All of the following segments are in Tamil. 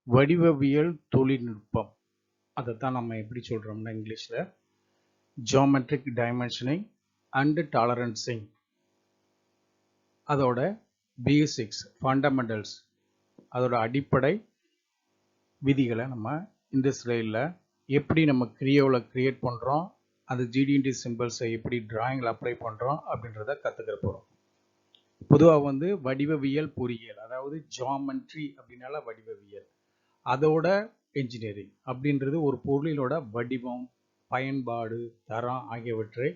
வடிவவியல் தொழில்நுட்பம். அதைத்தான் நம்ம எப்படி சொல்கிறோம்னா இங்கிலீஷில் ஜியோமெட்ரிக் டைமென்ஷனிங் அண்ட் டாலரன்சிங். அதோட பேசிக்ஸ், ஃபண்டமெண்டல்ஸ், அதோட அடிப்படை விதிகளை நம்ம இந்த ஸ்லைடில் எப்படி நம்ம கிரியோவில் கிரியேட் பண்ணுறோம், அந்த ஜிடிஎன்டி சிம்பிள்ஸை எப்படி டிராயிங்கில் அப்ளை பண்ணுறோம் அப்படின்றத கற்றுக்கிற போகிறோம். பொதுவாக வடிவவியல் பொறியியல், அதாவது ஜியோமெட்ரி அப்படின்னால வடிவவியல், அதோட என்ஜினியரிங் அப்படின்றது ஒரு பொருளினோட வடிவம், பயன்பாடு, தரம் ஆகியவற்றை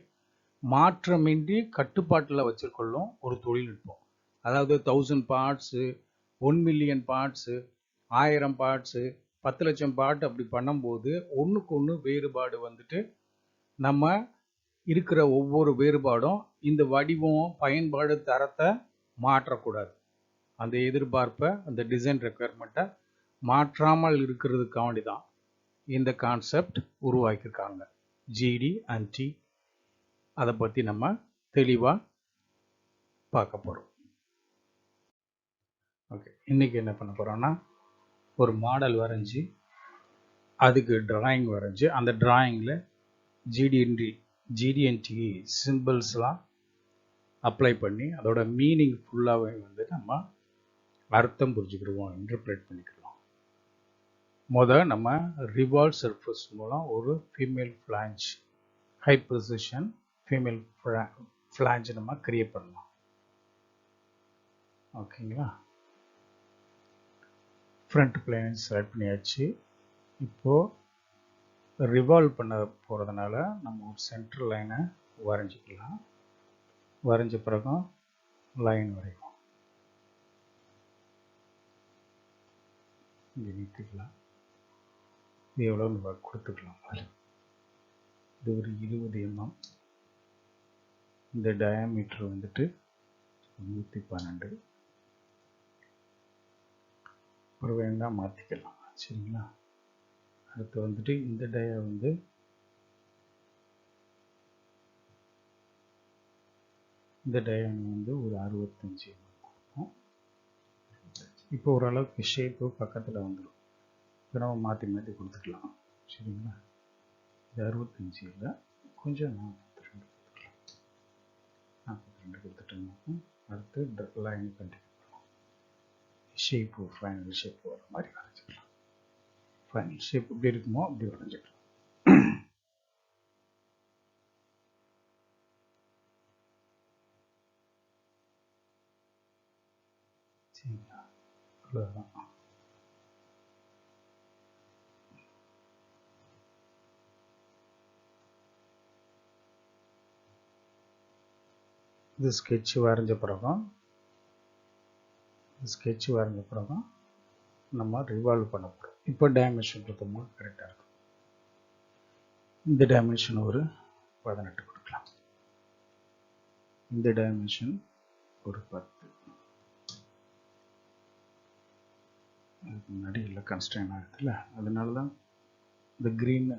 மாற்றமின்றி கட்டுப்பாட்டில் வச்சுக்கொள்ளும் ஒரு தொழில்நுட்பம். அதாவது 1000 பார்ட்ஸு, 1 மில்லியன் பார்ட்ஸு, 1000 பார்ட்ஸு, 10 லட்சம் பார்ட் அப்படி பண்ணும்போது ஒன்றுக்கு ஒன்று வேறுபாடு நம்ம இருக்கிற ஒவ்வொரு வேறுபாடும் இந்த வடிவம், பயன்பாடு, தரத்தை மாற்றக்கூடாது. அந்த எதிர்பார்ப்பை, அந்த டிசைன் ரெக்குயர்மெண்ட்டை மாற்றாமல் இருக்கிறதுக்காண்டி தான் இந்த கான்செப்ட் உருவாக்கியிருக்காங்க, ஜிடி அண்ட் டி. அதை பற்றி நம்ம தெளிவாக பார்க்க போகிறோம். ஓகே, இன்றைக்கி என்ன பண்ண போகிறோன்னா, ஒரு மாடல் வரைஞ்சி அதுக்கு டிராயிங் வரைஞ்சி அந்த டிராயிங்கில் ஜிடிஎன்டி சிம்பிள்ஸ்லாம் அப்ளை பண்ணி அதோட மீனிங் ஃபுல்லாகவே நம்ம அர்த்தம் புரிஞ்சுக்கிடுவோம், இன்டர்பிரேட் பண்ணிக்கலாம். நம்ம ரிவால்வ் சர்ஃபேஸ் மூலம் ஒரு female flange, high precision female flange நம்ம கிரியேட் பண்ணலாம். ஓகேங்களா? ஃப்ரண்ட் பிளேன் செலக்ட் பண்ணியாச்சு. இப்போது ரிவால்வ் பண்ண போகிறதுனால நம்ம ஒரு சென்டர் லைனை வரைஞ்சிக்கலாம். வரைஞ்ச பிறகும் லைன் வரைக்கும் இங்கே நிறுத்திக்கலாம். இது எவ்வளோ கொடுத்துக்கலாம். இது ஒரு 20 mm. இந்த டயாமீட்டர் 112. ஒரு வேண்டாம் மாற்றிக்கலாம். சரிங்களா? அடுத்து இந்த டயா இந்த டயாமீட்டர் ஒரு 65 mm கொடுப்போம். இப்போ ஓரளவுக்கு ஷேப்பு பக்கத்தில் வந்துடும். இப்போ நம்ம மாற்றி மாற்றி கொடுத்துக்கலாம். சரிங்களா? இது 65 இல்லை, கொஞ்சம் 42 கொடுத்துக்கலாம். 42 கொடுத்துட்டோம்னா அடுத்து லைன் கண்டினியூ பண்ணுவோம். ஷேப்பு, ஃபைனல் ஷேப் வர மாதிரி வரைஞ்சிக்கலாம். ஃபைனல் ஷேப் எப்படி இருக்குமோ அப்படி வரைஞ்சிக்கலாம். சரிங்களா? அவ்வளோதான். இது ஸ்கெட்ச் வரைஞ்ச பிறகும் நம்ம ரிவால்வ் பண்ண போகிறோம். இப்போ டைமென்ஷன் கொடுத்தோம்னா கரெக்டாக இருக்கும். இந்த டைமென்ஷன் ஒரு 18 கொடுக்கலாம். இந்த டைமென்ஷன் ஒரு 10. அதுக்கு முன்னாடி இல்லை கன்ஸ்ட்ரெயின் ஆகுதுல்ல, அதனால தான் இந்த க்ரீன்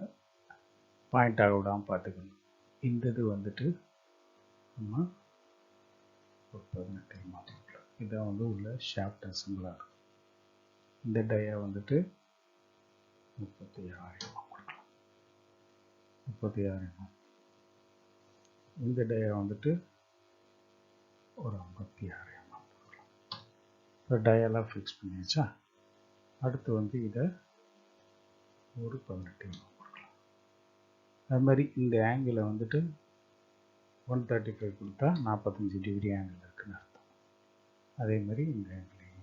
பாயிண்ட் ஆக விடாமல் பார்த்துக்கணும். இந்த இது நம்ம ஒரு 18 மாற்றிக்கலாம். இதான் உள்ள ஷாஃப்ட் அசம்பிளாக இருக்கும். இந்த டயா 36 கொடுக்கலாம். 36. இந்த டயா ஒரு 56 கொடுக்கலாம். இப்போ டயெல்லாம் ஃபிக்ஸ் பண்ணியாச்சா? அடுத்து இதை ஒரு 18 கொடுக்கலாம். அது மாதிரி இந்த ஆங்கிளை 135 கொடுத்தா 45 டிகிரி ஆங்கிள் இருக்குன்னு அர்த்தம். அதே மாதிரி இந்த ஆங்கிளையும்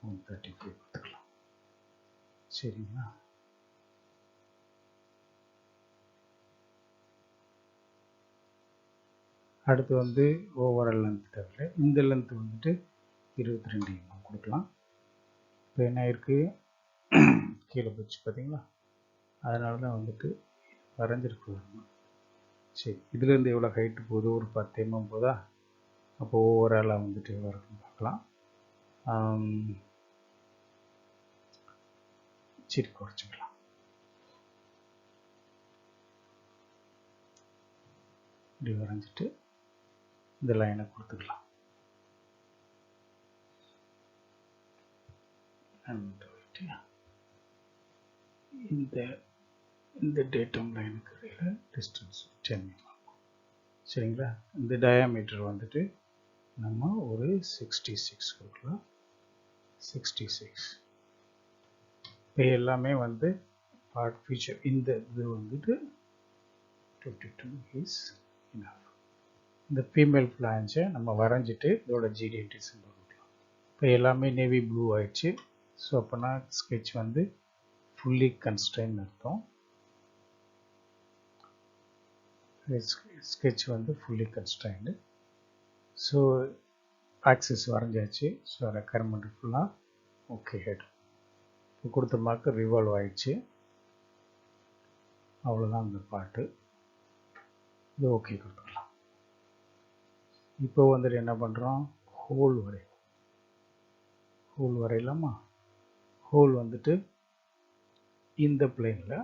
135 கொடுத்துக்கலாம். சரிங்களா? அடுத்து ஓவரால் லென்த் தேவை. இந்த லென்த் 22 mm கொடுக்கலாம். இப்போ என்ன இருக்குது, கீழே போச்சு பார்த்தீங்களா? அதனால தான் வரைஞ்சிருக்கு. சரி, இதுலேருந்து எவ்வளோ ஹைட்டு போகுது? ஒரு 10 mm போதா? அப்போ ஓவராலாக எவ்வளோ இருக்குன்னு பார்க்கலாம். சரி, குறைச்சிக்கலாம். இப்படி வரைஞ்சிட்டு இந்த லைனை கொடுத்துக்கலாம். and இந்த datum லைனுக்கு இடையில distance 10 mm. சரிங்களா? இந்த டயாமீட்டர் வந்துட்டு நம்ம ஒரு 66 கொடுக்கலாம். 66. இப்போ எல்லாமே வந்து பார்ட் ஃபீச்சர். இந்த இது வந்துட்டு 22 is enough. இந்த ஃபீமேல் ஃப்ளான்ச்சை நம்ம வரைஞ்சிட்டு இதோட ஜிடிஎன்டி சிம்பிள் கொடுக்கலாம். இப்போ எல்லாமே நேவி ப்ளூ ஆயிடுச்சு. ஸோ அப்போனா ஸ்கெட்ச் வந்து ஃபுல்லி கன்ஸ்ட்ரைன் அர்த்தம். ஸ்கெட்ச் வந்து ஃபுல்லி கன்ஸ்ட்ரைன்டு. ஸோ ஆக்சிஸ் வரைஞ்சாச்சு. ஸோ ரெக்குயர்மெண்ட் ஃபுல்லாக ஓகே. ஹெட் இப்போ கொடுத்த மார்க்கு ரிவால்வ் ஆயிடுச்சு. அவ்வளோதான் அந்த பாட்டு. இது ஓகே கொடுத்துடலாம். இப்போ வந்துட்டு என்ன பண்ணுறோம், ஹோல் வரையலாமா? ஹோல் வந்துட்டு இந்த பிளேனில்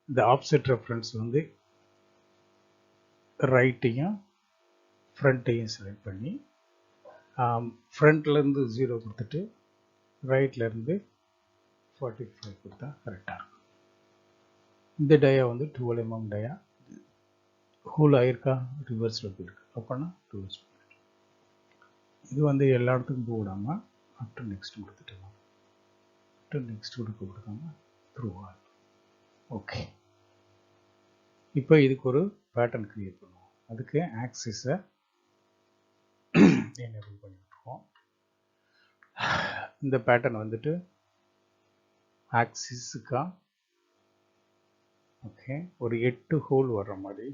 இந்த ஆப்செட் ரெஃபரன்ஸ் வந்து ரைட்டையும் ஃப்ரண்ட்டையும் செலக்ட் பண்ணி ஃப்ரண்ட்லேருந்து 0 கொடுத்துட்டு ரைட்லேருந்து 45 கொடுத்தா கரெக்டாக இருக்கும். இந்த டயா வந்து 12 mm டயா. ஹோல் ஆயிருக்கா? ரிவர்ஸில் போயிருக்கு. அப்போனா ரிவர்ஸ் போயிருக்கு. இது வந்து எல்லா இடத்துக்கும் போடாமல் அப் டு நெக்ஸ்ட் கொடுத்துட்டோம். அப் டு நெக்ஸ்ட் கொடுக்காம த்ரூ ஆல். ஓகே. இப்போ இதுக்கு ஒரு பேட்டர்ன் கிரியேட் பண்ணுவோம். அதுக்கு ஆக்சிஸை எனேபிள் பண்ணிவிட்டுருவோம். இந்த பேட்டர்ன் வந்துட்டு ஆக்சிஸுக்கா ஓகே ஒரு 8 ஹோல் வர்ற மாதிரி.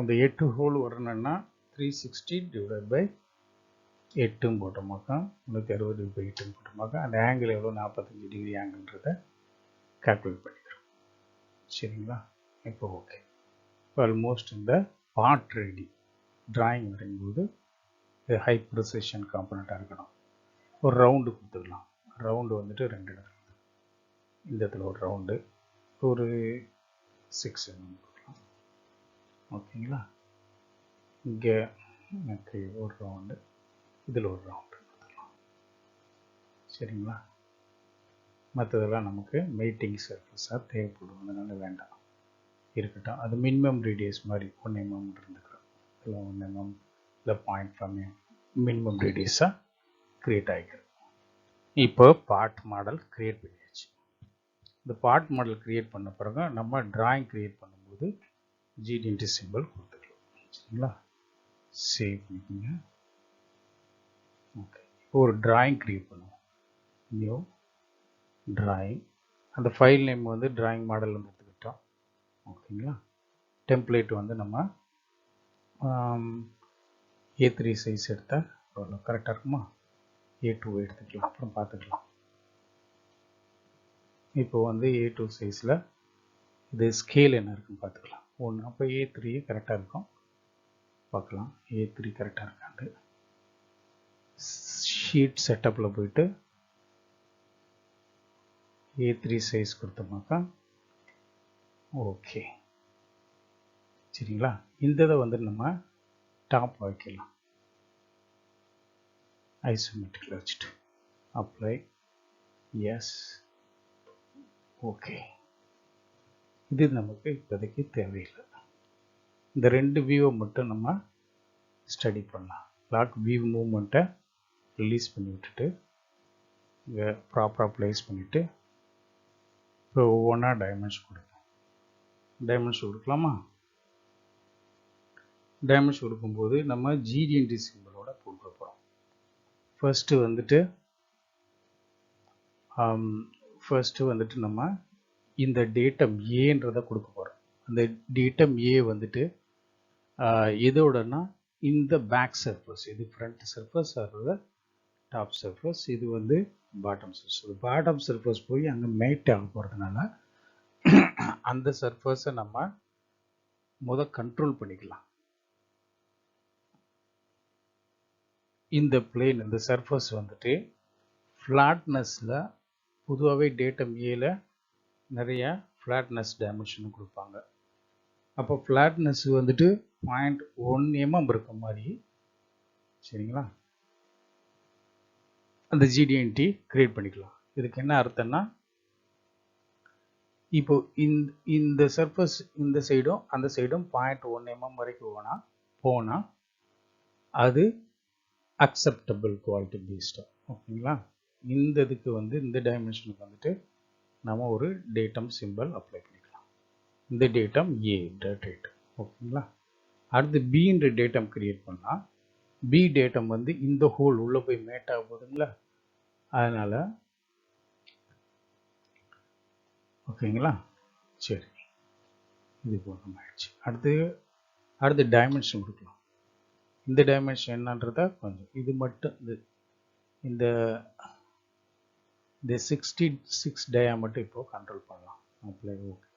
அந்த 8 ஹோல் வரணுன்னா 360 டிவைட் பை 8 போட்டோமாக்கா 360 பை 8 போட்டோமாக்கா அந்த ஆங்கிள் எவ்வளோ 45 டிகிரி ஆங்கிள்ன்றதை கால்குலேட் பண்ணிக்கிறோம். சரிங்களா? இப்போ ஓகே. இப்போ ஆல்மோஸ்ட் இந்த பார்ட் ரெடி. டிராயிங் வரையும்போது இது ஹை ப்ரிசிஷன் காம்பனண்ட்டாக இருக்கணும். ஒரு ரவுண்டு கொடுத்துக்கலாம். ரவுண்டு வந்துட்டு 2 இடத்துல இந்த இடத்துல ஒரு ரவுண்டு ஒரு 6 mm கொடுக்கலாம். ஓகேங்களா? இங்கே எனக்கு ஒரு ரவுண்டு, இதில் ஒரு ரவுண்டு கொடுத்துக்கலாம். சரிங்களா? மற்றதெல்லாம் நமக்கு மீட்டிங் சர்ஃபேஸாக தேவைப்படும். அதனால் வேண்டாம், இருக்கட்டும். அது மினிமம் ரேடியஸ் மாதிரி 1 mm இருந்துக்கிறோம். இல்லை 1 mm இல்லை 0.5 mm மினிமம் ரேடியஸாக க்ரியேட் ஆகிக்கிறோம். இப்போ பார்ட் மாடல் க்ரியேட் பண்ணியாச்சு. இந்த பார்ட் மாடல் க்ரியேட் பண்ண பிறகு நம்ம டிராயிங் க்ரியேட் பண்ணும்போது ஜிடிஎன்டி சிம்பிள் கொடுத்துக்கலாம். சரிங்களா? சேவ் பண்ணிக்கோங்க. ஓகே. இப்போ ஒரு டிராயிங் க்ரியேட் பண்ணுவோம். New drawing. அந்த ஃபைல் நேம் வந்து டிராயிங் மாடல் வந்து எடுத்துக்கிட்டோம். ஓகேங்களா? டெம்ப்ளேட் வந்து நம்ம A3 சைஸ் எடுத்தால் அவ்வளோ கரெக்டாக இருக்குமா? A2 எடுத்துக்கலாம், அப்புறம் பார்த்துக்கலாம். இப்போ வந்து A2 சைஸில் இது ஸ்கேல் என்ன இருக்குன்னு பார்த்துக்கலாம். 1 அப்போ A3 கரெக்டாக இருக்கும். பார்க்கலாம் A3 கரெக்டாக இருக்காண்டு. ஷீட் செட்டப்பில் போயிட்டு A3 சைஸ் கொடுத்தோம்னாக்கா ஓகே. சரிங்களா? இந்த இதை வந்து நம்ம டாப் வைக்கலாம். ஐசோமெட்ரிக்கில் வச்சுட்டு அப்ளை. எஸ். ஓகே. இது நமக்கு இப்போதைக்கு தேவையில்லை. இந்த 2 வியூவை மட்டும் நம்ம ஸ்டடி பண்ணலாம். லாக் வியூ மூவ்மெண்ட்டை ரிலீஸ் பண்ணி விட்டுட்டு இங்கே ப்ராப்பராக ப்ளேஸ் பண்ணிவிட்டு இப்போ ஒவ்வொன்றா டைமென்ஷன் கொடுப்போம். டைமென்ஷன் கொடுக்கலாமா? டைமென்ஷன் கொடுக்கும்போது நம்ம ஜிடிஎன்டி சிம்பிளோட கொடுக்க போகிறோம். ஃபர்ஸ்ட்டு வந்துட்டு நம்ம இந்த டேட்டம் ஏன்றதை கொடுக்க போகிறோம். அந்த டேட்டம் ஏ வந்துட்டு எதோடனா இந்த பேக் சர்ஃபேஸ், இது ஃப்ரண்ட் சர்ஃபேஸ் ஆகிறது டாப் சர்ஃபேஸ், இது வந்து பாட்டம் சர்ஃபேஸ். பாட்டம் சர்ஃபேஸ் போய் அங்கே மேட் ஆக போகிறதுனால அந்த சர்ஃபேஸை நம்ம கண்ட்ரோல் பண்ணிக்கலாம். இந்த பிளேன், இந்த சர்ஃபேஸ் வந்துட்டு ஃப்ளாட்னஸில் பொதுவாகவே டேட்டம் ஏல நிறைய ஃப்ளாட்னஸ் டைமென்ஷன் கொடுப்பாங்க. அப்போ ஃப்ளாட்னஸ் வந்துட்டு 0.1 mm இருக்க மாதிரி. சரிங்களா? அந்த ஜிடிஎன்டி கிரியேட் பண்ணிக்கலாம். இதுக்கு என்ன அர்த்தம்னா, இப்போ இந்த சர்ஃபேஸ் இந்த சைடும் அந்த சைடும் 0.1 mm வரைக்கும் போனால் அது அக்செப்டபிள் குவாலிட்டி பேஸ்டாக. ஓகேங்களா? இந்த இதுக்கு வந்து இந்த டைமென்ஷனுக்கு வந்துட்டு நம்ம ஒரு டேட்டம் சிம்பிள் அப்ளை பண்ணிக்கலாம். இந்த டேட்டம் ஏ டேட். ஓகேங்களா? அடுத்து பின்ற டேட்டம் கிரியேட் பண்ணால் பி டேட்டம் வந்து இந்த ஹோல் உள்ளே போய் மேட் ஆக போகுதுங்களா, அதனால் ஓகேங்களா? சரி, இது போதும் ஆயிடுச்சு. அடுத்து டைமென்ஷன் கொடுக்கலாம். இந்த டைமென்ஷன் என்னன்றத கொஞ்சம் இது மட்டும் இந்த 66 டயா மட்டும் இப்போ கண்ட்ரோல் பண்ணலாம். அப்ளை ஓகே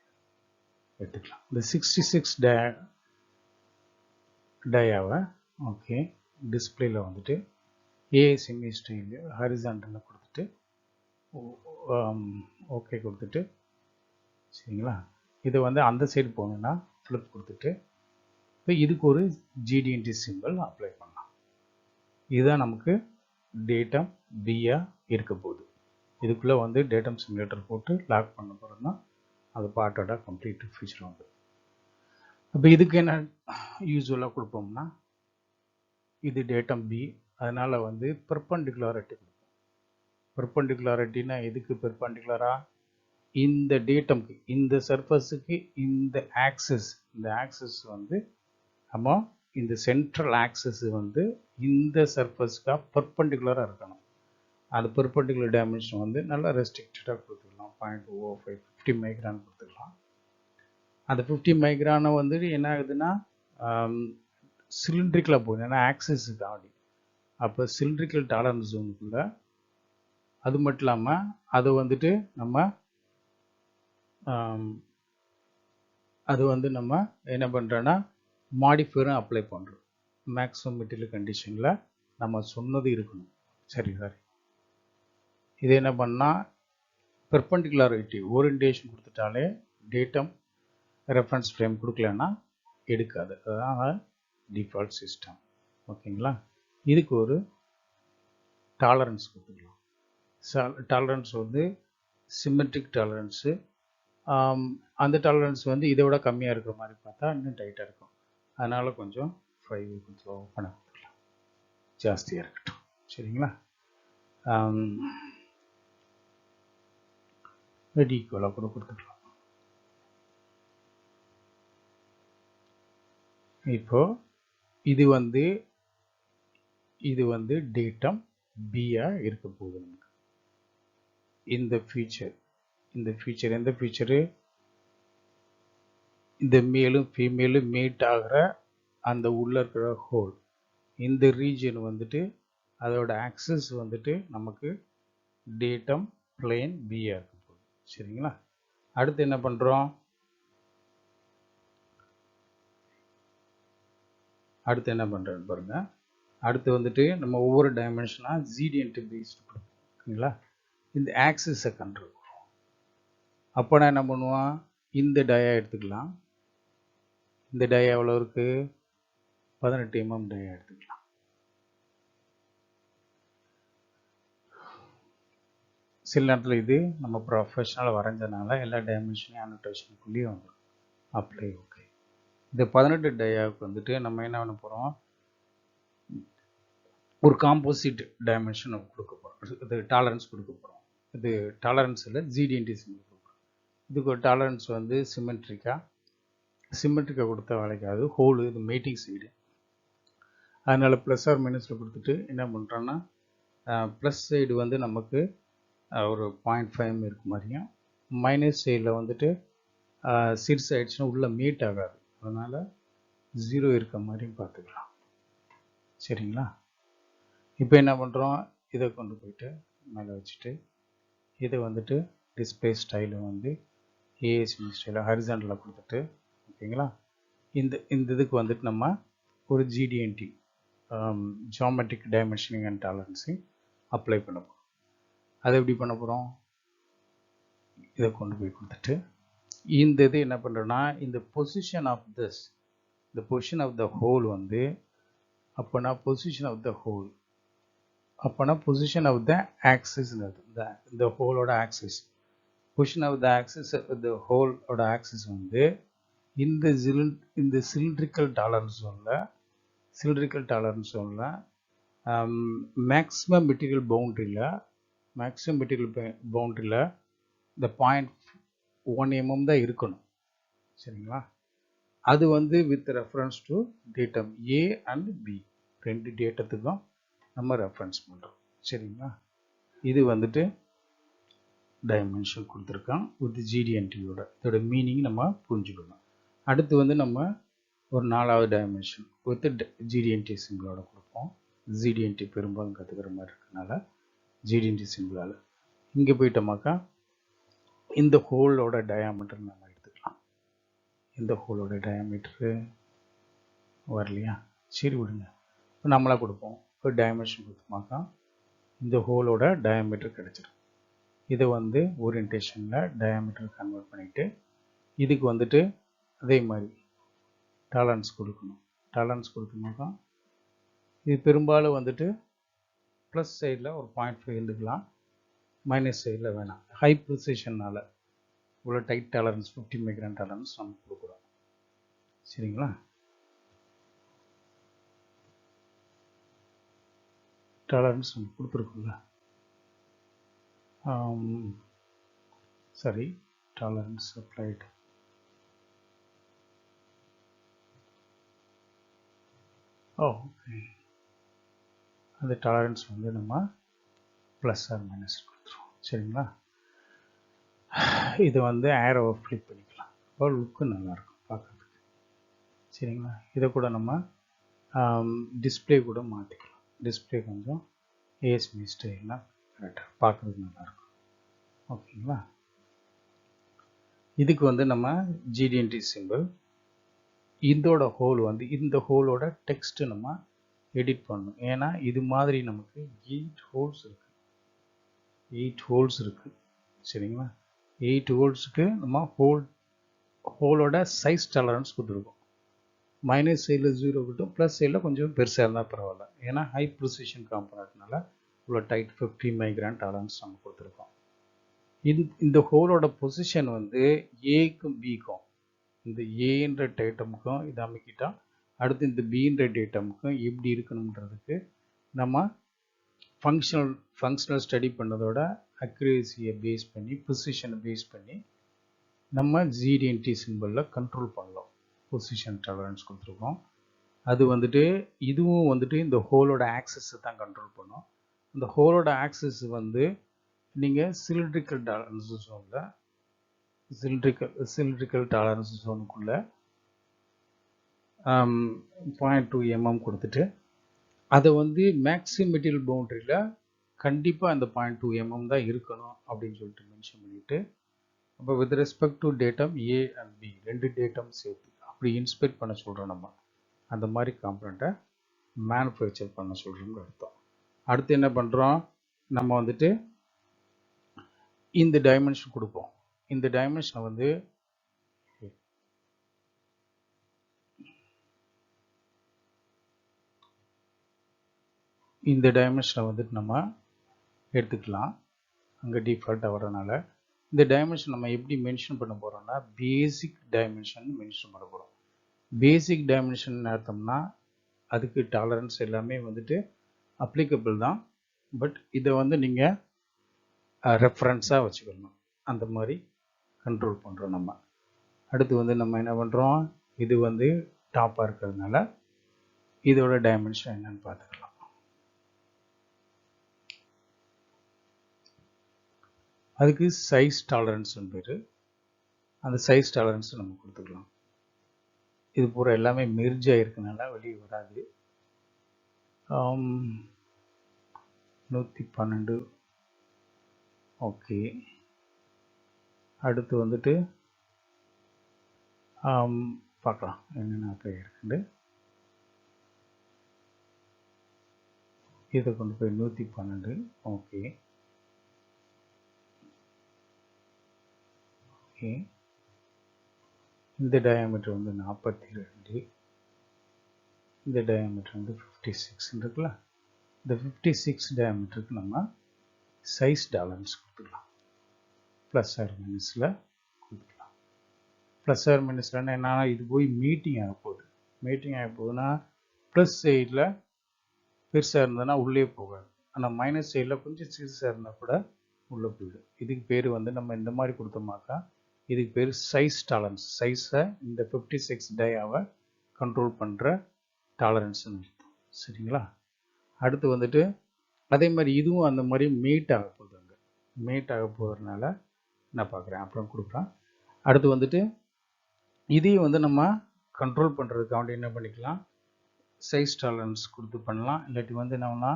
எடுத்துக்கலாம். இந்த 66 டயாவை ஓகே டிஸ்பிளேல வந்துட்டு ஏஎஸ்எம்இ ஸ்டைல் ஹாரிசான்டலில் கொடுத்துட்டு ஓகே கொடுத்துட்டு, சரிங்களா? இதை வந்து அந்த சைடு போகணுன்னா ஃப்ளிப் கொடுத்துட்டு இப்போ இதுக்கு ஒரு ஜிடிஎன்டி சிம்பிள் அப்ளை பண்ணலாம். இதுதான் நமக்கு டேட்டம் பியா இருக்க போகுது. இதுக்குள்ளே வந்து டேட்டம் சிமுலேட்டர் போட்டு லாக் பண்ண போகிறது தான் அது பார்ட்டோட கம்ப்ளீட் ஃபீச்சர் வந்து. அப்போ இதுக்கு என்ன யூஸ்வலாக கொடுப்போம்னா, இது டேட்டம் பி, அதனால் வந்து பெர்பெண்டிகுலாரிட்டி கொடுப்போம். பெர்பெண்டிகுலாரிட்டினா எதுக்கு பெர்பெண்டிகுலராக? இந்த டேட்டம்க்கு இந்த சர்ஃபஸுக்கு இந்த ஆக்சஸ் வந்து நம்ம இந்த சென்ட்ரல் ஆக்சஸ் வந்து இந்த சர்ஃபஸ்க்காக பெர்பெண்டிகுலராக இருக்கணும். அது பெர்பெண்டிகுலர் டைமென்ஷன் வந்து நல்லா ரெஸ்ட்ரிக்டடாக கொடுத்துக்கலாம். 0.05 50 மைக்ரான் கொடுத்துக்கலாம். அந்த 50 மைக்ரானை வந்து என்ன ஆகுதுன்னா சிலிண்ட்ரிக்கலாக போகுது, ஏன்னா ஆக்சஸுக்கு ஆடி. அப்போ சிலிண்ட்ரிக்கல் டாலரன்ஸ் ஜோனுக்குள்ள அது மட்டும் இல்லாமல் அது வந்துட்டு நம்ம என்ன பண்ணுறோன்னா மாடிஃபையரும் அப்ளை பண்ணுறோம். மேக்ஸிமம் மெட்டீரியல் கண்டிஷனில் நம்ம சொன்னது இருக்கணும். சரி. இது என்ன பண்ணால் பெர்பெண்டிகுலாரிட்டி ஓரியன்டேஷன் கொடுத்துட்டாலே டேட்டம் ரெஃபரன்ஸ் ஃப்ரேம் கொடுக்கலன்னா எடுக்காது. அதுதான் டிஃபால்ட் சிஸ்டம். ஓகேங்களா? இதுக்கு ஒரு டாலரன்ஸ் கொடுத்துக்கலாம். டாலரன்ஸ் வந்து சிமெட்ரிக் டாலரன்ஸு. அந்த டாலரன்ஸ் வந்து இதை விட கம்மியாக இருக்கிற மாதிரி பார்த்தா இன்னும் டைட்டாக இருக்கும். அதனால் கொஞ்சம் 5 கொஞ்சம் ஓப்பனாக கொடுத்துக்கலாம், ஜாஸ்தியாக இருக்கட்டும். சரிங்களா? ஈக்குவலாக கூட கொடுத்துக்கலாம். இப்போ இது வந்து டேட்டம் பியா இருக்க போகுது நமக்கு. இந்த ஃபீச்சர் எந்த ஃபீச்சரு? இந்த மேலும் ஃபீமேலும் மீட் ஆகிற அந்த உள்ள இருக்கிற ஹோல், இந்த ரீஜன் வந்துட்டு அதோட ஆக்சஸ் வந்துட்டு நமக்கு டேட்டம் பிளேன் பியா இருக்க போகுது. சரிங்களா? அடுத்து என்ன பண்ணுறோம்? பாருங்க. அடுத்து வந்துட்டு நம்ம ஒவ்வொரு டைமென்ஷனாக ஜிடிஎன்டி பேஸ்ட் கொடுப்போம். ஓகேங்களா? இந்த ஆக்சிஸை கண்ட்ரோல் பண்ணுவோம். அப்போ நான் என்ன பண்ணுவோம்? இந்த டயா எடுத்துக்கலாம். இந்த டயா எவ்வளோ இருக்குது? 18 mm டயா எடுத்துக்கலாம். சில நேரத்தில் இது நம்ம ப்ரொஃபஷனலாக வரைஞ்சனால எல்லா டைமென்ஷனையும் அனோட்டேஷனுக்குள்ளேயே வந்துடும். Apply okay. இந்த 18 டயாவுக்கு வந்துட்டு நம்ம என்ன பண்ண போகிறோம்? ஒரு காம்போசிட் டைமென்ஷன் கொடுக்க போகிறோம். இது டாலரன்ஸ் கொடுக்க போகிறோம். இது டாலரன்ஸ் இல்லை, ஜிடிஎன்டி சிம்பிள் கொடுக்குறோம். இதுக்கு ஒரு டாலரன்ஸ் வந்து சிமெட்ரிக்காக கொடுத்தா வளைக்காது. ஹோலு இது மேட்டிங் சைடு, அதனால் ப்ளஸ் ஆர் மைனஸில் கொடுத்துட்டு என்ன பண்ணுறோன்னா ப்ளஸ் சைடு வந்து நமக்கு ஒரு 0.5 இருக்க மாதிரியும், மைனஸ் சைடில் வந்துட்டு சிறுசு ஆயிடுச்சுன்னா உள்ளே மீட் ஆகாது, அதனால் 0 இருக்க மாதிரியும் பார்த்துக்கலாம். சரிங்களா? இப்போ என்ன பண்ணுறோம்? இதை கொண்டு போயிட்டு மேலே வச்சுட்டு இதை வந்துட்டு டிஸ்பிளே ஸ்டைலை வந்து ஏஎஸ்எம்இ ஸ்டைலில் ஹரிசாண்டலில் கொடுத்துட்டு, ஓகேங்களா? இந்த இதுக்கு வந்துட்டு நம்ம ஒரு GD&T geometric dimensioning and tolerancing apply பண்ண போகிறோம். அதை எப்படி பண்ண போகிறோம்? இதை கொண்டு போய் கொடுத்துட்டு இந்த இது என்ன பண்ணுறோன்னா, இந்த பொசிஷன் ஆஃப் த ஹோல் வந்து அப்போனா பொசிஷன் ஆஃப் த ஹோல் அப்போனா பொசிஷன் ஆஃப் த ஆக்சிஸ், இந்த ஹோலோட axis, position of the axis, the ஹோலோட ஆக்சிஸ் வந்து இந்த சிலிண்ட்ரிக்கல் டாலரன்ஸ் ஜோனில் மேக்ஸிமம் மெட்டீரியல் பவுண்டரியில் இந்த 0.1 mm தான் இருக்கணும். சரிங்களா? அது வந்து with reference to datum A and B, ரெண்டு டேட்டத்துக்கும் நம்ம ரெஃபரன்ஸ் பண்ணுறோம். சரிங்களா? இது வந்துட்டு டைமென்ஷன் கொடுத்துருக்கான் வித் ஜிடிஎன்டியோட. இதோட மீனிங் நம்ம புரிஞ்சுக்கணும். அடுத்து வந்து நம்ம ஒரு 4வது டைமென்ஷன் வித் ஜிடிஎன்டி சிம்பிளோட கொடுப்போம். ஜிடிஎன்டி பெரும்பாலும் கற்றுக்கிற மாதிரி இருக்கனால ஜிடிஎன்டி சிம்பிளால் இங்கே போயிட்டோமாக்கா இந்த ஹோலோட டயாமீட்டர் நம்ம எடுத்துக்கலாம். இந்த ஹோலோட டயாமீட்டரு வரலையா? சரி விடுங்க, இப்போ நம்மளாக கொடுப்போம். இப்போ டைமென்ஷன் கொடுத்தோமாக்கா இந்த ஹோலோட டயாமீட்டர் கிடச்சிடும். இதை வந்து ஓரியன்டேஷனில் டயாமீட்டர் கன்வெர்ட் பண்ணிவிட்டு இதுக்கு வந்துட்டு அதே மாதிரி டாலரன்ஸ் கொடுக்கணும். டாலரன்ஸ் கொடுத்தோமாக்கா இது பெரும்பாலும் வந்துட்டு ப்ளஸ் சைடில் ஒரு 0.5 இருந்துக்கலாம், மைனஸ் சைடில் வேணாம். ஹை ப்ரிசிஷனால் இவ்வளோ டைட் டாலரன்ஸ் 50 மைக்ரான் டாலரன்ஸ் நம்ம கொடுக்குறோம். சரிங்களா? டாலரன்ஸ் நம்ம கொடுத்துருக்கோம்ல, சரி, டாலரன்ஸ் அப்ளைடு. ஓகே, அந்த டாலரன்ஸ் வந்து நம்ம ப்ளஸ் ஆர் மைனஸ் கொடுத்துருவோம். சரிங்களா? இதை வந்து ஏரோவை ஃப்ளிப் பண்ணிக்கலாம். இப்போ லுக்கு நல்லாயிருக்கும் பார்க்குறதுக்கு. சரிங்களா? இதை கூட நம்ம டிஸ்பிளே கூட மாற்றிக்கலாம். டிஸ்பிளே கொஞ்சம் ஏஎஸ்பி ஸ்டைல்லாம் கரெக்டாக பார்க்குறதுக்கு நல்லாயிருக்கும். ஓகேங்களா? இதுக்கு வந்து நம்ம ஜிடிஎன்டி சிம்பிள், இதோட ஹோல் வந்து இந்த ஹோலோட டெக்ஸ்ட்டு நம்ம எடிட் பண்ணணும். ஏன்னா இது மாதிரி நமக்கு 8 ஹோல்ஸ் இருக்குது. சரிங்களா? 8 ஹோல்ஸுக்கு நம்ம ஹோலோட சைஸ் டாலரன்ஸ் கொடுத்துருக்கோம். மைனஸ் சைடில் 0 கிட்டும், ப்ளஸ் சைடில் கொஞ்சம் பெருசாக இருந்தால் பரவாயில்ல. ஏன்னா ஹை ப்ரிசிஷன் காம்பனட்னால இவ்வளோ டைட் 50 மைக்ரான் டாலரன்ஸ் நம்ம கொடுத்துருக்கோம். இந்த ஹோலோட பொசிஷன் வந்து ஏக்கும் பிக்கும், இந்த ஏன்ற டேட்டமுக்கும் இது அமைக்கிட்டா அடுத்து இந்த பின்ற டேட்டமுக்கும் எப்படி இருக்கணுன்றதுக்கு நம்ம ஃபங்க்ஷனல் ஸ்டடி பண்ணதோட அக்யூரேசியை பேஸ் பண்ணி, ப்ரிசிஷனை பேஸ் பண்ணி நம்ம ஜிடிஎன்டி சிம்பிளில் கண்ட்ரோல் பண்ணலாம். பொசிஷன் டாலரன்ஸ் கொடுத்துருக்கோம். அது வந்துட்டு இதுவும் வந்துட்டு இந்த ஹோலோட ஆக்சஸை தான் கண்ட்ரோல் பண்ணும். அந்த ஹோலோட ஆக்சஸ் வந்து நீங்கள் சிலிண்ட்ரிக்கல் டாலரன்ஸ் ஜோனில் சிலிண்ட்ரிக்கல் டாலரன்ஸ் ஜோனுக்குள்ளே 0.2 mm கொடுத்துட்டு அதை வந்து மேக்ஸிமம் மெட்டீரியல் பவுண்டரியில் கண்டிப்பாக அந்த 0.2 mm தான் இருக்கணும் அப்படின்னு சொல்லிட்டு மென்ஷன் பண்ணிவிட்டு, அப்போ with respect to datum A and B, ரெண்டு டேட்டம் சேர்த்து அப்படி இன்ஸ்பெக்ட் பண்ண சொல்கிறோம். நம்ம அந்த மாதிரி காம்பனண்ட்டை மேனுஃபேக்சர் பண்ண சொல்கிறோம்னு அர்த்தம். அடுத்து என்ன பண்ணுறோம், நம்ம வந்துட்டு இந்த டைமென்ஷன் கொடுப்போம். இந்த டைமென்ஷனை வந்து வந்துட்டு நம்ம எடுத்துக்கலாம். அங்கே டிஃபால்ட்டாக வரனால இந்த டைமென்ஷன் நம்ம எப்படி மென்ஷன் பண்ண போகிறோம்னா பேசிக் டைமென்ஷன் மென்ஷன் பண்ண போகிறோம். பேசிக் டைமென்ஷன் அர்த்தம்னா அதுக்கு டாலரன்ஸ் எல்லாமே வந்துட்டு அப்ளிகபிள் தான். பட் இதை வந்து நீங்கள் ரெஃபரன்ஸாக வச்சுக்கணும். அந்த மாதிரி கண்ட்ரோல் பண்ணுறோம் நம்ம. அடுத்து வந்து நம்ம என்ன பண்ணுறோம், இது வந்து டாப்பாக இருக்கிறதுனால இதோட டைமென்ஷன் என்னன்னு பார்த்துக்கலாம். அதுக்கு சைஸ் டாலரன்ஸ்னு பேர். அந்த சைஸ் டாலரன்ஸ் நம்ம கொடுத்துக்கலாம். இது பூரா எல்லாமே மெர்ஜ் ஆகிருக்கனால வெளியே வராது. 112. ஓகே, அடுத்து வந்துட்டு பார்க்கலாம் என்னென்ன அப்ளை இருக்குண்டு. இதை கொண்டு போய் 112. ஓகே ஓகே, இந்த டயாமீட்டர் வந்து 42, இந்த டயாமீட்டர் வந்து 56 இருக்குல்ல, இந்த 56 டயாமீட்டருக்கு நம்ம சைஸ் டாலரன்ஸ் கொடுத்துக்கலாம். ப்ளஸ் ஆர் மைனஸில் கொடுத்துக்கலாம். ப்ளஸ் ஆர் மைனஸ்லன்னா என்னன்னா இது போய் மீட்டிங் ஆக போகுது. மீட்டிங் ஆக போகுதுன்னா ப்ளஸ் சைடில் பெருசாக இருந்ததுன்னா உள்ளே போகாது. ஆனால் மைனஸ் சைடில் கொஞ்சம் சிறுசாக இருந்தால் கூட உள்ளே போயிடும். இதுக்கு பேர் வந்து நம்ம இந்த மாதிரி கொடுத்தோமாக்கா இதுக்கு பேர் சைஸ் டாலரன்ஸ். சைஸை இந்த 56 டயாவை கண்ட்ரோல் பண்ணுற டாலரன்ஸ்னு அர்த்தம். சரிங்களா? அடுத்து வந்துட்டு அதே மாதிரி இதுவும் அந்த மாதிரி மீட் ஆக போகுது. அங்கே மீட் ஆக போகிறதுனால நான் பார்க்குறேன், அப்புறம் கொடுக்குறேன். அடுத்து வந்துட்டு இதையும் வந்து நம்ம கண்ட்ரோல் பண்ணுறதுக்காக என்ன பண்ணிக்கலாம், சைஸ் டாலரன்ஸ் கொடுத்து பண்ணலாம். இல்லாட்டி வந்து என்னன்னா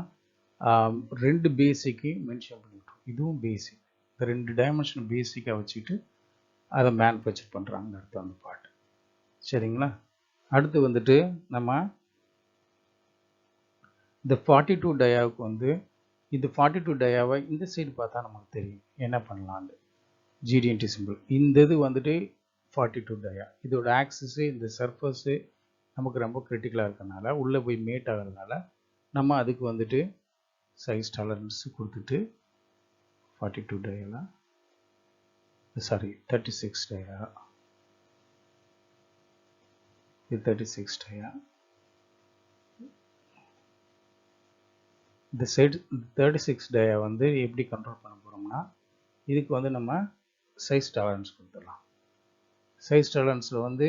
2 பேசிக்கு மென்ஷன் பண்ணிவிட்டோம். இதுவும் பேசிக். இந்த 2 டைமென்ஷன் பேசிக்காக வச்சுக்கிட்டு அதை மேனுஃபேக்சர் பண்ணுறாங்க அர்த்தம் அந்த பாட்டு. சரிங்களா? அடுத்து வந்துட்டு நம்ம இந்த 42 டயாவுக்கு வந்து இந்த 42 டயாவை இந்த சைடு பார்த்தா நமக்கு தெரியும் என்ன பண்ணலான்னு. GD&T சிம்பிள் இந்த இது வந்துட்டு 42 டயா. இதோட ஆக்சிஸு இந்த சர்ஃபஸு நமக்கு ரொம்ப கிரிட்டிக்கலாக இருக்கிறதுனால உள்ளே போய் மேட் ஆகிறதுனால நம்ம அதுக்கு வந்துட்டு சைஸ் டாலரன்ஸ் கொடுத்துட்டு 42 டயாவில் 36 டயா, இது 36 டயா. இந்த சைடு 36 டயா வந்து எப்படி கண்ட்ரோல் பண்ண போகிறோம்னா இதுக்கு வந்து நம்ம சைஸ் டாலரன்ஸ் கொடுத்துடலாம். சைஸ் டாலரன்ஸில் வந்து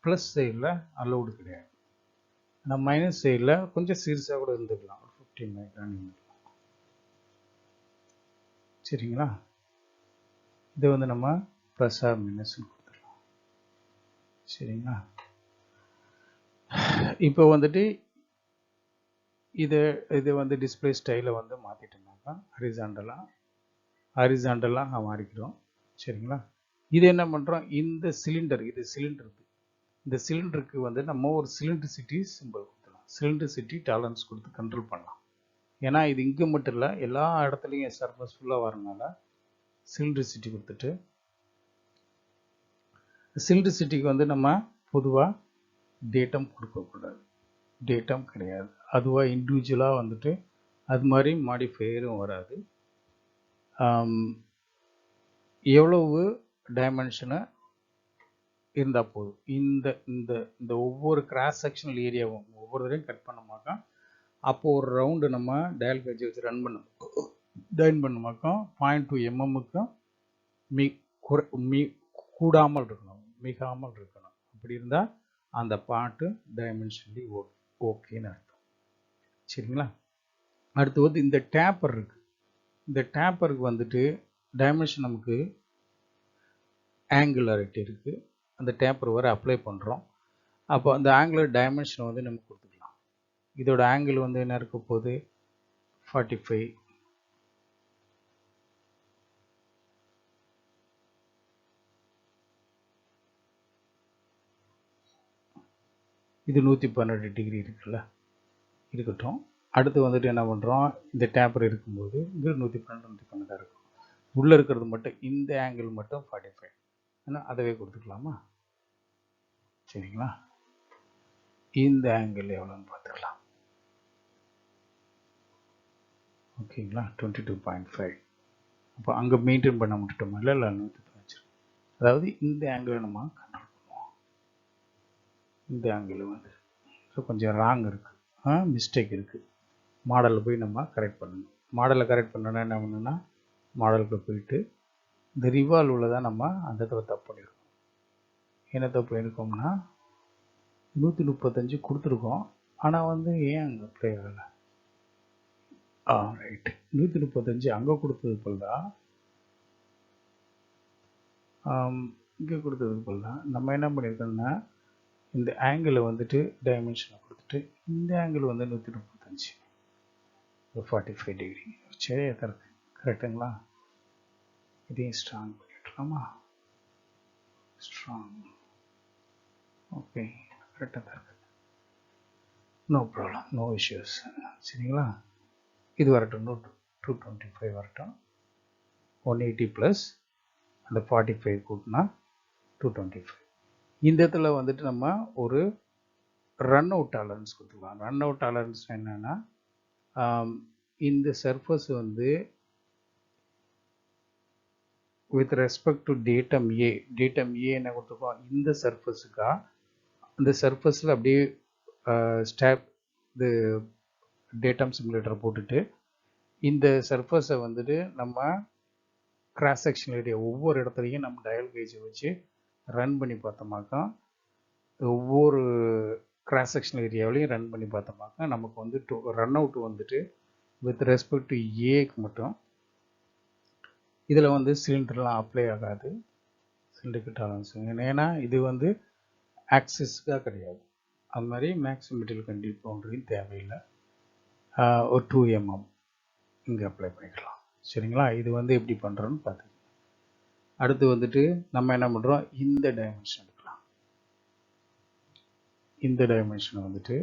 ப்ளஸ் சைடில் அலௌடு கிடையாது. ஆனால் மைனஸ் சைடில் கொஞ்சம் சீரியஸாக கூட இருந்துக்கலாம், ஒரு 15 மைக்ரான் இருந்துக்கலாம். சரிங்களா? இது வந்து நம்ம ப்ளஸ் ஆர் மைனஸ்ன்னு கொடுத்துடலாம். சரிங்களா? இப்போ வந்துட்டு இது வந்து டிஸ்பிளே ஸ்டைலை வந்து மாற்றிட்டோம்னாக்கா ஹரிசாண்டலாக மாறிக்கிறோம். சரிங்களா? இது என்ன பண்ணுறோம், இந்த சிலிண்டர், இது சிலிண்டருக்கு, இந்த சிலிண்டருக்கு வந்து நம்ம ஒரு சிலிண்ட்ரிசிட்டி சிம்பிள் கொடுத்துடலாம். சிலிண்ட்ரிசிட்டி டாலரன்ஸ் கொடுத்து கண்ட்ரோல் பண்ணலாம். ஏன்னா இது இங்கே மட்டும் இல்லை, எல்லா இடத்துலையும் சர்ஃபஸ் ஃபுல்லாக வரனால சிலிண்ட்ரிசிட்டி கொடுத்துட்டு, சிலிண்ட்ரிசிட்டிக்கு வந்து நம்ம பொதுவாக டேட்டம் கொடுக்கக்கூடாது. டேட்டம் கிடையாது, அதுவாக இண்டிவிஜுவலாக வந்துட்டு அது மாதிரி மாடிஃபையரும் வராது. எவ்வளவு டைமென்ஷனை இருந்தால் போதும். இந்த இந்த இந்த ஒவ்வொரு கிராஸ் செக்ஷனல் ஏரியாவும் ஒவ்வொரு தடையும் கட் பண்ணமாக்கா அப்போது ஒரு ரவுண்டு நம்ம டயல் கேஜ் வச்சு டைன் பண்ணமாக்கா 0.2 mmக்கும் கூடாமல் இருக்கணும், மிகாமல் இருக்கணும். அப்படி இருந்தால் அந்த பாட்டு டைமென்ஷனலி ஓகேன்னு அர்த்தம். சரிங்களா? அடுத்து வந்து இந்த டேப்பர் இருக்குது. இந்த டேப்பருக்கு வந்துட்டு டைமென்ஷன் நமக்கு ஆங்குலாரிட்டி இருக்குது. அந்த டேப்பர் வர அப்ளை பண்ணுறோம். அப்போ அந்த ஆங்குலர் டைமென்ஷனை வந்து நம்ம கொடுத்துக்கலாம். இதோட ஆங்கிள் வந்து என்ன இருக்க போகுது, 45. இது 112 டிகிரி இருக்குல்ல, இருக்கட்டும். அடுத்து வந்துட்டு என்ன பண்ணுறோம், இந்த டேப்பர் இருக்கும்போது இங்கே 112 தான் இருக்கும். உள்ளே இருக்கிறது மட்டும் இந்த ஆங்கிள் மட்டும் 45. ஏன்னா அதவே கொடுத்துக்கலாமா? சரிங்களா? இந்த ஆங்கிள் எவ்வளோன்னு பார்த்துக்கலாம். ஓகேங்களா? 22.5. அப்போ அங்கே மெயின்டைன் பண்ண முடிட்டோமா? இல்லை 115. அதாவது இந்த ஆங்கிளை நம்ம கண்ட்ரோல் பண்ணுவோம். இந்த ஆங்கிள் வந்து ஸோ கொஞ்சம் ராங் இருக்குது, மிஸ்டேக் இருக்குது. மாடலில் போய் நம்ம கரெக்ட் பண்ணணும். மாடலை கரெக்ட் பண்ணோன்னா என்ன பண்ணணும்னா மாடலுக்கு போயிட்டு இந்த ரிவால்வில் தான் நம்ம அந்த தப்பு பண்ணியிருக்கோம். என்ன தப்பு பண்ணியிருக்கோம்னா 135 கொடுத்துருக்கோம், ஆனால் வந்து ஏன் அங்கே அப்ளை ஆகலை? ரைட்டு, 135 அங்கே கொடுத்தது போல் தான் இங்கே கொடுத்தது போல் தான் நம்ம என்ன பண்ணியிருக்கோம்னா இந்த ஆங்கிளை வந்துட்டு டைமென்ஷனை கொடுத்துட்டு இந்த ஆங்கிள் வந்து 135, 45 டிகிரி. சரியாக தான் இருக்குது. கரெக்டுங்களா? இதையும் ஸ்ட்ராங் பண்ணிக்கலாமா? ஸ்ட்ராங். ஓகே, கரெக்டாக தான் இருக்குது. No problem, no issues. சரிங்களா? இது வரட்டும், 225 வரட்டும். 180 ப்ளஸ் அந்த 45 கூட்டினா 225. இந்த இடத்துல வந்துட்டு நம்ம ஒரு ரன் அவுட் டாலரன்ஸ் கொடுத்துக்கலாம். ரன் அவுட் டாலரன்ஸ் என்னென்னா இந்த சர்ஃபஸ் வந்து with respect to datum A என்ன கொடுத்துருக்கோம், இந்த சர்ஃபஸுக்கா இந்த சர்ஃபஸில் அப்படியே ஸ்டாப் இது டேட்டம் சிமுலேட்டரை போட்டுட்டு இந்த சர்ஃபஸை வந்துட்டு நம்ம கிராஸ் செக்ஷன் ஏரியா ஒவ்வொரு இடத்துலையும் நம்ம டயல் கேஜை வச்சு ரன் பண்ணி பார்த்தோமாக்கா ஒவ்வொரு கிராஸ் செக்ஷன் ஏரியாவிலையும் ரன் பண்ணி பார்த்தோமாக்கா நமக்கு வந்து ரன் அவுட் வந்துட்டு வித் ரெஸ்பெக்ட் டு ஏக்கு மட்டும் இதில் வந்து சிலிண்டர்லாம் அப்ளை ஆகாது, சிலிண்டருக்கு டாலரன்ஸ். ஏன்னா இது வந்து ஆக்சிஸ்க்காக கிடையாது. அது மாதிரி மேக்ஸிமம் மெட்டீரியல் கண்டிப்பாக பவுண்டரியும் தேவையில்லை. ஒரு 2 mm இங்கே அப்ளை பண்ணிக்கலாம். சரிங்களா? இது வந்து எப்படி பண்ணுறோன்னு பார்த்துக்கலாம். அடுத்து வந்துட்டு நம்ம என்ன பண்ணுறோம், இந்த டைமென்ஷன் எடுக்கலாம். இந்த டைமென்ஷனை வந்துட்டு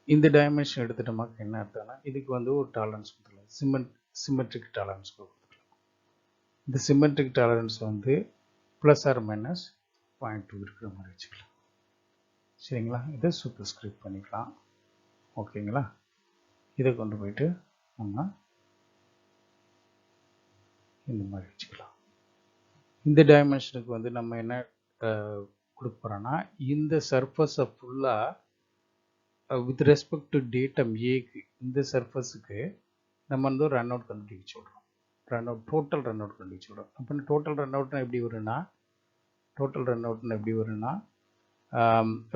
இந்த டைமென்ஷன் எடுத்துட்டோமாக்கு என்ன அர்த்தம்னா இதுக்கு வந்து ஒரு டாலரன்ஸ் கொடுத்துக்கலாம், சிமெட்ரிக் டாலரன்ஸ் கொடுத்துக்கலாம். இந்த சிமெட்ரிக் டாலரன்ஸ் வந்து ப்ளஸ் ஆர் மைனஸ் 0.2 இருக்கிற மாதிரி வச்சுக்கலாம். சரிங்களா? இதை சூப்பர்ஸ்கிரிப்ட் பண்ணிக்கலாம். ஓகேங்களா? இதை கொண்டு போயிட்டு நம்ம இந்த மாதிரி வச்சுக்கலாம். இந்த டைமென்ஷனுக்கு வந்து நம்ம என்ன கொடுக்க போகிறோன்னா இந்த சர்ஃபஸை ஃபுல்லாக வித் ரெஸ்பெக்ட் டு டேட்டம் ஏக்கு இந்த சர்ஃபஸுக்கு நம்ம வந்து ஒரு ரன் அவுட் கண்டுபிடிச்சு விட்றோம். டோட்டல் ரன் அவுட் கண்டுபிடிச்சு விட்றோம். அப்போ டோட்டல் ரன் அவுட்னா எப்படி வரும்னா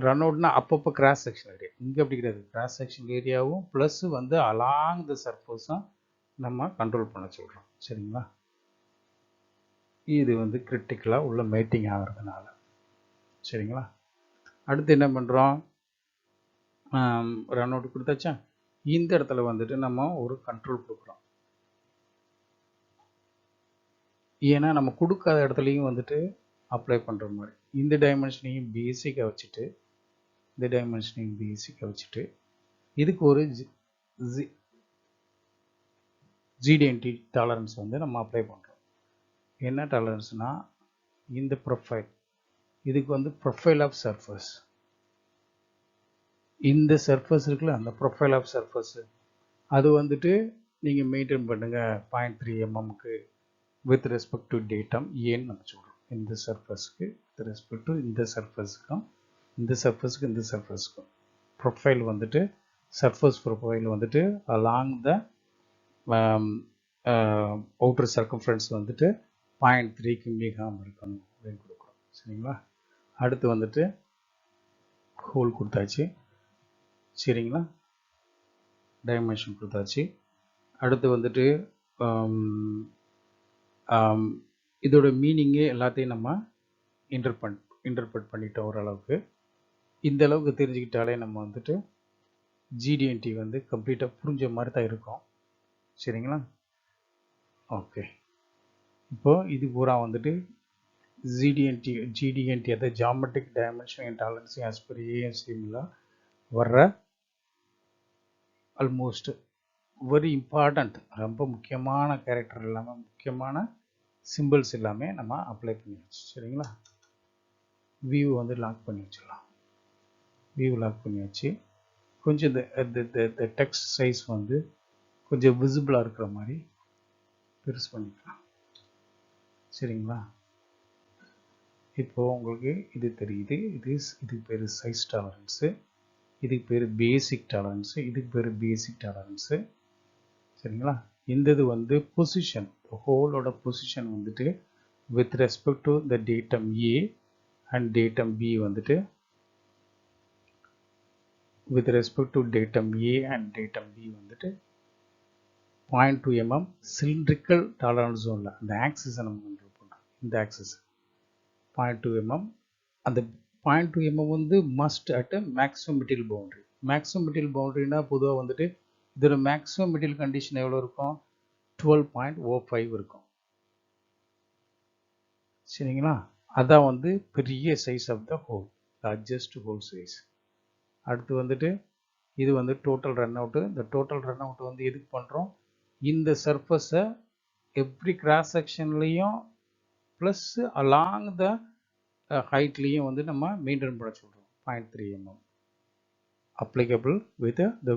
ரன் அவுட்னா அப்பப்போ கிராஸ் செக்ஷன் ஏரியா, இங்கே அப்படி கிடையாது. கிராஸ் செக்ஷன் ஏரியாவும் ப்ளஸ் வந்து அலாங் த சர்ஃபஸும் நம்ம கண்ட்ரோல் பண்ண சொல்கிறோம். சரிங்களா? இது வந்து கிரிட்டிக்கலாக உள்ள மேட்டிங் ஆகிறதுனால. சரிங்களா? அடுத்து என்ன பண்ணுறோம், ரன் அவுட் கொடுத்தாச்சா, இந்த இடத்துல வந்துட்டு நம்ம ஒரு கண்ட்ரோல் கொடுக்குறோம். ஏன்னா நம்ம கொடுக்காத இடத்துலையும் வந்துட்டு அப்ளை பண்ணுற மாதிரி இந்த டைமென்ஷனையும் பேசிக்காக வச்சுட்டு இந்த டைமென்ஷனையும் பேசிக்காக வச்சுட்டு இதுக்கு ஒரு ஜிடிஎன்டி டாலரன்ஸ் வந்து நம்ம அப்ளை பண்ணுறோம். என்ன டாலரன்ஸ்னால் இந்த ப்ரொஃபைல், இதுக்கு வந்து ப்ரொஃபைல் ஆஃப் சர்ஃபஸ், இந்த சர்ஃபஸ் இருக்குல்ல அந்த ப்ரொஃபைல் ஆஃப் சர்ஃபஸ் அது வந்துட்டு நீங்கள் மெயின்டைன் பண்ணுங்கள் 0.3 mmக்கு வித் ரெஸ்பெக்ட் டு டேட்டம் ஏன்னு நம்ம சொல்கிறோம். இந்த சர்ஃபஸ்க்கு வித் ரெஸ்பெக்ட் டு இந்த சர்ஃபஸுக்கும் இந்த சர்ஃபஸ்க்கு இந்த சர்ஃபஸ்க்கும் ப்ரொஃபைல் வந்துட்டு சர்ஃபஸ் ப்ரொஃபைல் வந்துட்டு அலாங் த அவுட்டர் சர்க்கம்ஃபரன்ஸ் வந்துட்டு 0.3க்கு மிகாமல் இருக்கணும் அப்படின்னு கொடுக்குறோம். சரிங்களா? அடுத்து வந்துட்டு ஹோல் கொடுத்தாச்சு. சரிங்களா? டைமென்ஷன் கொடுத்தாச்சு. அடுத்து வந்துட்டு இதோட மீனிங்கே எல்லாத்தையும் நம்ம இன்டர்பிரட் பண்ணிட்டோம் ஓரளவுக்கு. இந்த அளவுக்கு தெரிஞ்சுக்கிட்டாலே நம்ம வந்துட்டு ஜிடிஎன்டி வந்து கம்ப்ளீட்டாக புரிஞ்ச மாதிரி தான் இருக்கும். சரிங்களா? ஓகே, இப்போது இது பூரா வந்துட்டு ஜிடிஎன்டி அதாவது geometric dimension and tolerance as per ஏஎன்சியில் வர்ற ஆல்மோஸ்ட் வெரி இம்பார்ட்டண்ட், ரொம்ப முக்கியமான கேரக்டர் எல்லாமே, முக்கியமான சிம்பிள்ஸ் எல்லாமே நம்ம அப்ளை பண்ணியாச்சு. சரிங்களா? வியூ வந்து லாக் பண்ணி வச்சிடலாம். வியூ லாக் பண்ணியாச்சு. கொஞ்சம் இந்த டெக்ஸ்ட் சைஸ் வந்து கொஞ்சம் விசிபிளாக இருக்கிற மாதிரி பெருசு பண்ணிக்கலாம். சரிங்களா? இப்போது உங்களுக்கு இது தெரியுது. இதுக்கு பேர் சைஸ் டாலரன்ஸு, இதுக்கு பேர் பேசிக் டாலரன்ஸு, இதுக்கு பேர் பேசிக் டாலரன்ஸு. சரிங்களா? இந்த இது வந்து பொசிஷன், ஹோலோட பொசிஷன் வந்துட்டு with respect to the datum A and datum B வந்துட்டு with respect to datum A and datum B வந்துட்டு 0.2 mm cylindrical tolerance zone அந்த ஆக்சிஸ் நம்ம கண்ட்ரோல் பண்ணுறோம். இந்த ஆக்சிஸ் 0.2 mm, அந்த 0.2 mm வந்து must at maximum material boundary. Maximum material பவுண்டரினா பொதுவாக வந்துட்டு இதோட மேக்ஸிமம் மெட்டீரியல் கண்டிஷன் எவ்வளோ இருக்கும், 12.05 இருக்கும். சரிங்களா? அதான் வந்து பெரிய size of the hole, adjust hole size. அடுத்து வந்துட்டு இது வந்து டோட்டல் ரன் அவுட்டு. இந்த டோட்டல் ரன் அவுட் வந்து எதுக்கு பண்ணுறோம், இந்த சர்ஃபஸை எவ்ரி கிராஸ் செக்ஷன்லேயும் ப்ளஸ் அலாங் த ஹைட்லேயும் வந்து நம்ம மெயின்டைன் பண்ண சொல்கிறோம். 0.3 mm applicable with the